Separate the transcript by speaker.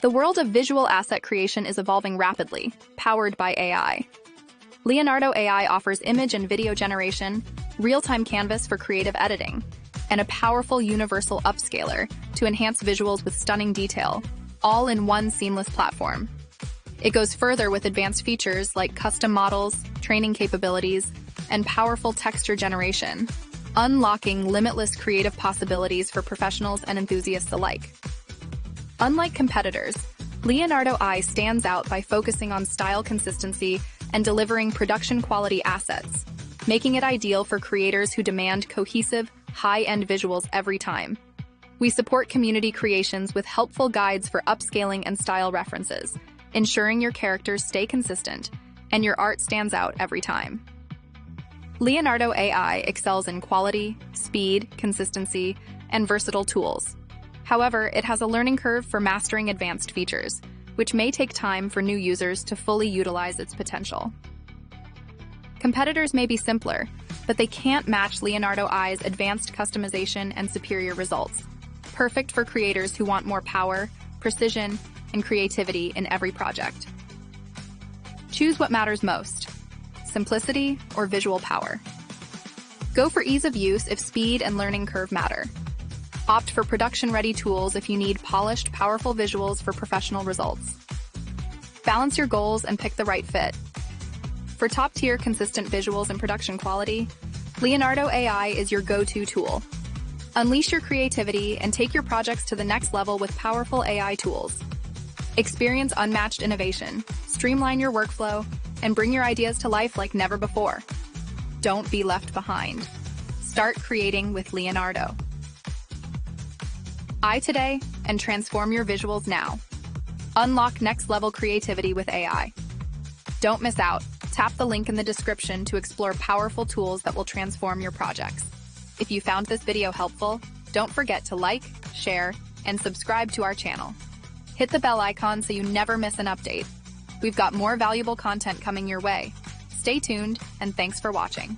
Speaker 1: The world of visual asset creation is evolving rapidly, powered by AI. Leonardo AI offers image and video generation, real-time canvas for creative editing, and a powerful universal upscaler to enhance visuals with stunning detail, all in one seamless platform. It goes further with advanced features like custom models, training capabilities, and powerful texture generation, unlocking limitless creative possibilities for professionals and enthusiasts alike. Unlike competitors, Leonardo AI stands out by focusing on style consistency and delivering production-quality assets, making it ideal for creators who demand cohesive, high-end visuals every time. We support community creations with helpful guides for upscaling and style references, ensuring your characters stay consistent and your art stands out every time. Leonardo AI excels in quality, speed, consistency, and versatile tools. However, it has a learning curve for mastering advanced features, which may take time for new users to fully utilize its potential. Competitors may be simpler, but they can't match Leonardo AI's advanced customization and superior results, perfect for creators who want more power, precision, and creativity in every project. Choose what matters most: simplicity or visual power. Go for ease of use if speed and learning curve matter. Opt for production-ready tools if you need polished, powerful visuals for professional results. Balance your goals and pick the right fit. For top-tier consistent visuals and production quality, Leonardo AI is your go-to tool. Unleash your creativity and take your projects to the next level with powerful AI tools. Experience unmatched innovation, streamline your workflow, and bring your ideas to life like never before. Don't be left behind. Start creating with Leonardo AI today and transform your visuals now. Unlock next-level creativity with AI. Don't miss out. Tap the link in the description to explore powerful tools that will transform your projects. If you found this video helpful, don't forget to like, share, and subscribe to our channel. Hit the bell icon so you never miss an update. We've got more valuable content coming your way. Stay tuned, and thanks for watching.